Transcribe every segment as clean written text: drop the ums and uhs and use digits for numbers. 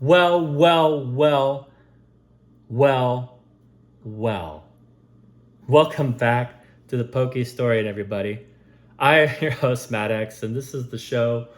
Well, well, well, well, well. Welcome back to the Poke Story, everybody. I am your host, Matt X, and this is the show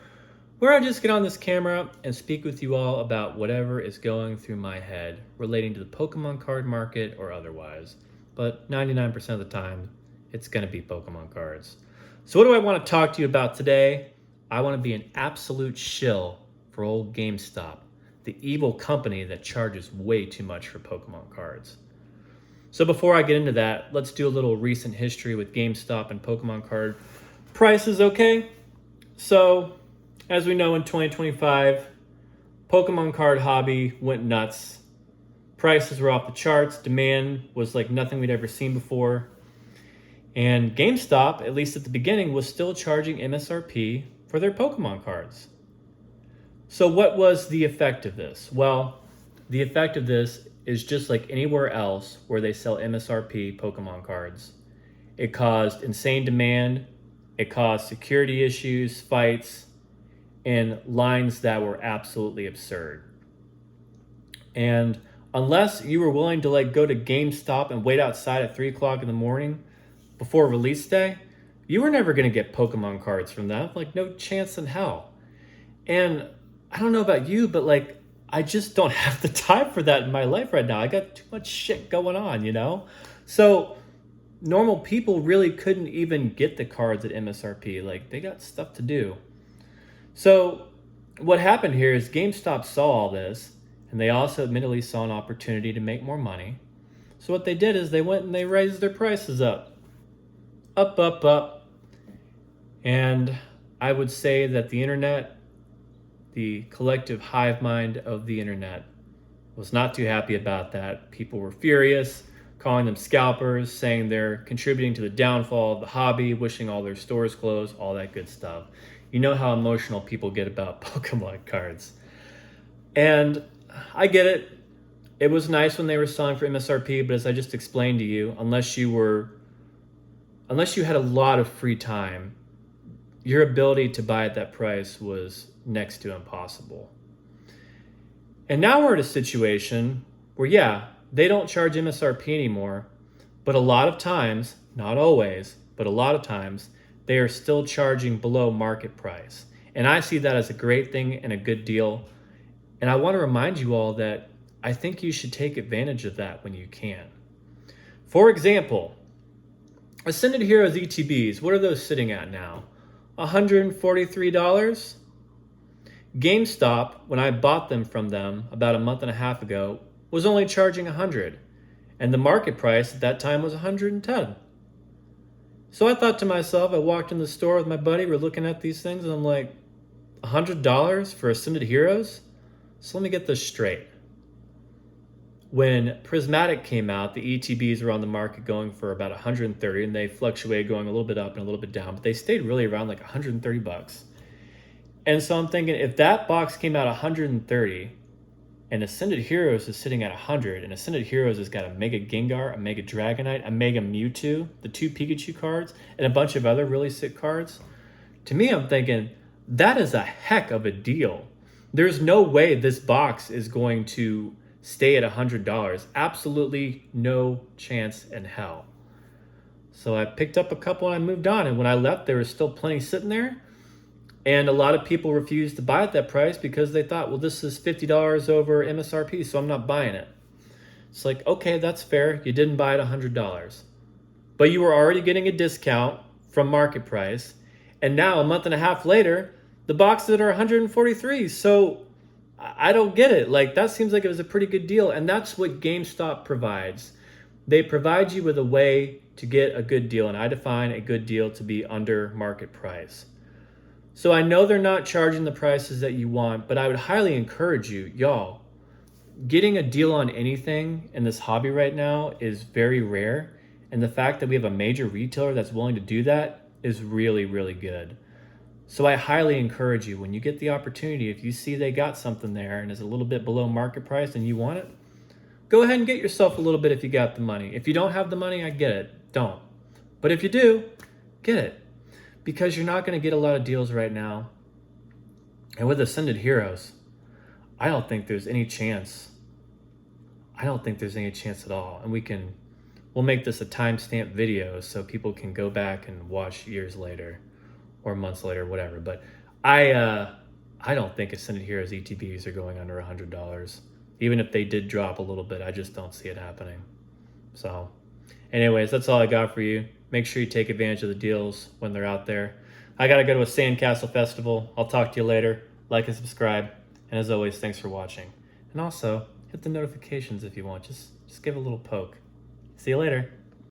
where I just get on this camera and speak with you all about whatever is going through my head relating to the Pokemon card market or otherwise. But 99% of the time, it's going to be Pokemon cards. So, what do I want to talk to you about today? I want to be an absolute shill for old GameStop, the evil company that charges way too much for Pokemon cards. So, before I get into that, let's do a little recent history with GameStop and Pokemon card prices, okay? So, as we know, in 2025, Pokemon card hobby went nuts. Prices were off the charts. Demand was like nothing we'd ever seen before. And GameStop, at least at the beginning, was still charging MSRP for their Pokemon cards. So, what was the effect of this? Well, the effect of this is just like anywhere else where they sell MSRP Pokemon cards. It caused insane demand, it caused security issues, fights, and lines that were absolutely absurd. And unless you were willing to like go to GameStop and wait outside at 3 o'clock in the morning before release day, you were never going to get Pokemon cards from that. Like, no chance in hell. And I don't know about you, but like, I just don't have the time for that in my life right now. I got too much shit going on, you know? So, normal people really couldn't even get the cards at MSRP. Like, they got stuff to do. So, what happened here is GameStop saw all this, and they also admittedly saw an opportunity to make more money. So, what they did is they went and they raised their prices up. Up, up, up. And I would say that the internet, the collective hive mind of the internet, was not too happy about that. People were furious, calling them scalpers, saying they're contributing to the downfall of the hobby, wishing all their stores closed, all that good stuff. You know how emotional people get about Pokemon cards. And I get it. It was nice when they were selling for MSRP, but as I just explained to you, unless you had a lot of free time, your ability to buy at that price was next to impossible. And now we're at a situation where, yeah, they don't charge MSRP anymore, but a lot of times, not always, but a lot of times, they are still charging below market price. And I see that as a great thing and a good deal. And I want to remind you all that I think you should take advantage of that when you can. For example, Ascended Heroes ETBs, what are those sitting at now? $143? GameStop, when I bought them from them about a month and a half ago, was only charging $100, and the market price at that time was $110. So I thought to myself, I walked in the store with my buddy, we're looking at these things, and I'm like, $100 for Ascended Heroes? So let me get this straight. When Prismatic came out, the ETBs were on the market going for about 130, and they fluctuated going a little bit up and a little bit down, but they stayed really around like 130 bucks. And so I'm thinking, if that box came out 130 and Ascended Heroes is sitting at 100, and Ascended Heroes has got a Mega Gengar, a Mega Dragonite, a Mega Mewtwo, the 2 Pikachu cards, and a bunch of other really sick cards, to me I'm thinking, that is a heck of a deal. There's no way this box is going to stay at $100. Absolutely no chance in hell. So I picked up a couple and I moved on. And when I left, there was still plenty sitting there. And a lot of people refused to buy at that price because they thought, well, this is $50 over MSRP, so I'm not buying it. It's like, okay, that's fair. You didn't buy it $100. But you were already getting a discount from market price. And now, a month and a half later, the boxes are 143. So I don't get it. Like, that seems like it was a pretty good deal. And that's what GameStop provides. They provide you with a way to get a good deal. And I define a good deal to be under market price. So I know they're not charging the prices that you want, but I would highly encourage you, y'all, getting a deal on anything in this hobby right now is very rare. And the fact that we have a major retailer that's willing to do that is really, really good. So I highly encourage you, when you get the opportunity, if you see they got something there and is a little bit below market price and you want it, go ahead and get yourself a little bit if you got the money. If you don't have the money, I get it. Don't. But if you do, get it. Because you're not going to get a lot of deals right now. And with Ascended Heroes, I don't think there's any chance. I don't think there's any chance at all. And we'll make this a timestamp video so people can go back and watch years later or months later, whatever. But I don't think Ascended Heroes ETBs are going under $100. Even if they did drop a little bit, I just don't see it happening. So, anyways, that's all I got for you. Make sure you take advantage of the deals when they're out there. I gotta go to a Sandcastle festival. I'll talk to you later. Like and subscribe. And as always, thanks for watching. And also, hit the notifications if you want. Just give a little poke. See you later.